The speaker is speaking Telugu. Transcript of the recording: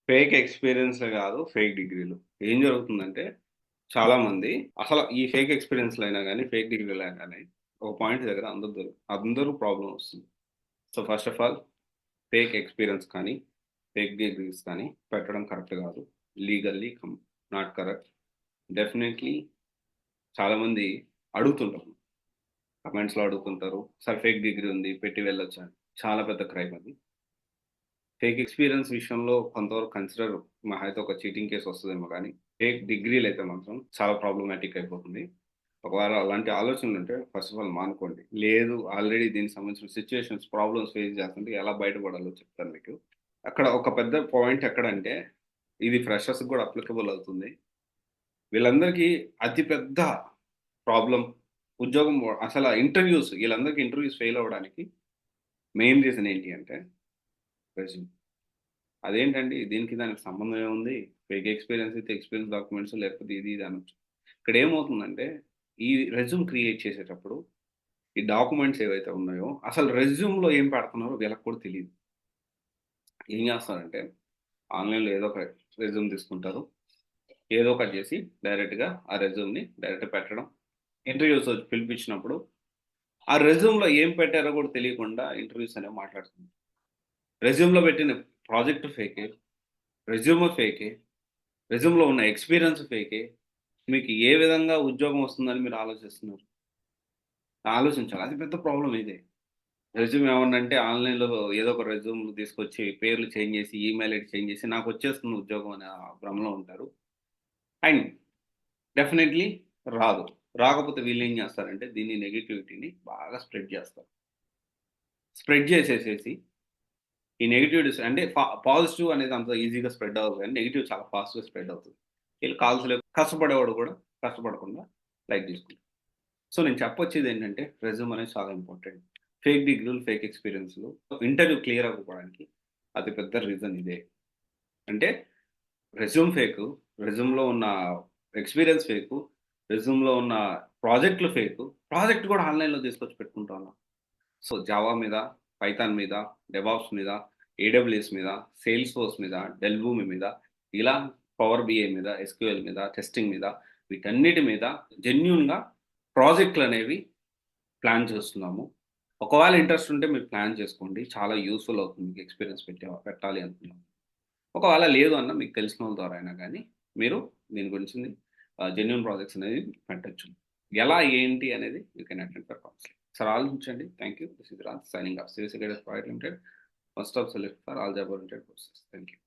ఫేక్ ఎక్స్‌పీరియన్స్‌లే గాదు, ఫేక్ డిగ్రీలు. ఏం జరుగుతుందంటే, చాలామంది అసల ఈ ఫేక్ ఎక్స్‌పీరియన్స్‌లయినా గాని, ఫేక్ డిగ్రీలైనా గాని, ఒక పాయింట్ దగ్గర అందరూ ప్రాబ్లమ్ ఒస్తుంది. So, first of all fake experience కానీ, ఫేక్ డిగ్రీస్ కానీ పెట్టడం కరెక్ట్ గాదు. Legally not correct. డెఫినైట్‌లీ చాలామంది అడుగుతుంటారు. కమెంట్స్‌లో అడుగుతుంటారు. సార్ ఫేక్ డిగ్రీ ఉంది. పెట్టి వెళ్ళొచ్చా? చాలా పెద్ద క్రైమ్ అది. ఫేక్ ఎక్స్‌పీరియన్స్ విషయంలో కొంతవరకు కన్సిడర్ మహా అయితే ఒక చీటింగ్ కేస్ వస్తదేమో గానీ, ఫేక్ డిగ్రీలయితే మాత్రం చాలా ప్రాబ్లమాటిక్ అయిపోతుంది. ఒకవేళ అలాంటి ఆలోచనలుంటే ఫస్ట్ ఆఫ్ ఆల్ మానుకోండి. లేదు ఆల్రెడీ దీనికి సంబంధించిన సిట్యుయేషన్స్, ప్రాబ్లమ్స్ ఫేస్ చేస్తుంటే ఎలా బయటపడాలో చెప్తాను మీకు. అక్కడ ఒక పెద్ద పాయింట్ ఎక్కడంటే, ఇది ఫ్రెషర్స్‌కి గూడా అప్లికబుల్ అవుతుంది. వీళ్ళందరికీ అతి పెద్ద ప్రాబ్లమ్ ఉద్యోగం అసల ఇంటర్వ్యూస్ ఈళ్ళందరికీ ఇంటర్వ్యూస్ ఫెయిల్ అవ్వడానికి మెయిన్ రీజన్ ఏంటి అంటే రెజ్యూమ్. అదేంటండి దీనికి దానికి సంబంధం ఏముంది? ఫేక్ ఎక్స్‌పీరియన్స్ అయితే ఎక్స్‌పీరియన్స్ డాక్యుమెంట్స్ లేకపోతే ఇది ఇది అనొచ్చు. ఇక్కడేమవుతుందంటే, ఈ రెజ్యూమ్ క్రియేట్ చేసేటప్పుడు, ఈ డాక్యుమెంట్స్ ఏవైతే ఉన్నాయో, అసలు రెజ్యూమ్‌లో ఏం పెడుతున్నారో వీళ్ళకి కూడా తెలీదు. ఏం చేస్తారంటే, ఆన్‌లైన్‌లో ఏదో ఒక రెజ్యూమ్ తీసుకుంటారు. ఏదో ఒకటి చేసి డైరెక్ట్‌గా ఆ రెజ్యూమ్‌ని డైరెక్ట్ పెట్టడం. ఇంటర్‌వ్యూస్ పిలిపించినప్పుడు, ఆ రెజ్యూమ్‌లో ఏం పెట్టారో కూడా తెలియకుండా ఇంటర్‌వ్యూస్ అనేవి మాట్లాడుతున్నారు. రెజ్యూమ్‌లో పెట్టిన ప్రాజెక్ట్ ఫేకే, రెజ్యూమ్ ఫేకే. రెజ్యూమ్‌లో ఉన్న ఎక్స్‌పీరియన్స్ ఫేకే. మీకు ఏ విధంగా ఉద్యోగం వస్తుందని మీరు ఆలోచిస్తున్నారు? ఆలోచించాలి. అది పెద్ద ప్రాబ్లమ్ ఇదే. రెజ్యూమ్ ఏమన్నంటే ఆన్‌లైన్‌లో ఏదో ఒక రెజ్యూమ్ తీసుకొచ్చి పేర్లు చేంజ్ చేసి, ఈమెయిల్ ఐడీ చేంజ్ చేసి నాకొచ్చేస్తుంది ఉద్యోగం అనే భ్రమలో ఉంటారు. అండ్ డెఫినైట్‌లీ రాదు. రాకపోతే వీళ్ళేం చేస్తారంటే దీన్ని నెగటివిటీని బాగా స్ప్రెడ్ చేస్తారు. స్ప్రెడ్ చేసేసేసి ఈ నెగెటివిటీస్ అంటే పాజిటివ్ అనేది అంత ఈజీగా స్ప్రెడ్ అవ్వదు గానీ నెగెటివ్ చాలా ఫాస్ట్‌గా స్ప్రెడ్ అవుతది. ఈళ్ళు కావాల్సిన కష్టపడేవాడు కూడా కష్టపడకుండా లైట్ తీసుకుంటాడు. సో, నేను చెప్పొచ్చేదేంటంటే, రెజ్యూమ్ అనేది చాలా ఇంపార్టెంట్. ఫేక్ డిగ్రీలు, ఫేక్ ఎక్స్‌పీరియన్స్‌లు ఇంటర్వ్యూ క్లియర్ అవ్వకపోవడానికి అతి పెద్ద రీజన్ ఇదే. అంటే రెజ్యూమ్ ఫేకు, రెజ్యూమ్‌లో ఉన్న ఎక్స్‌పీరియన్స్ ఫేకు, రెజ్యూమ్‌లో ఉన్న ప్రాజెక్ట్‌లు ఫేకు, ప్రాజెక్ట్ కూడా ఆన్‌లైన్‌లో తీసుకొచ్చి పెట్టుకుంటా ఉన్నాం. సో, జావా మీద, పైథాన్ మీద, డెవాప్స్ మీద, ఏడబ్ల్యూఎస్ మీద, సేల్స్‌ఫోర్స్ మీద, డెల్ భూమి మీద, ఇలా పవర్ బిఐ మీద, ఎస్‌క్యూఎల్ మీద, టెస్టింగ్ మీద వీటన్నిటి మీద జెన్యూన్‌గా ప్రాజెక్ట్‌లనేవి ప్లాన్ చేస్తున్నాము. ఒకవేళ ఇంట్రెస్ట్ ఉంటే మీరు ప్లాన్ చేసుకోండి. చాలా యూజ్‌ఫుల్ అవుతుంది మీకు ఎక్స్‌పీరియన్స్ పెట్టాలి అనుకున్నప్పుడు. ఒకవేళ లేదు అన్నా మీకు తెలిసినోళ్ళ ద్వారా అయినా గానీ, మీరు దీని గురించి జెన్యూన్ ప్రాజెక్ట్స్ అనేవి పెట్టొచ్చు. ఎలా ఏంటి అనేది you can attend for counselling. ఒకసారి ఆలోచించండి. Thank you. This is Raj signing off. Civil secretary private limited. One stop solution for all job oriented courses. Thank you.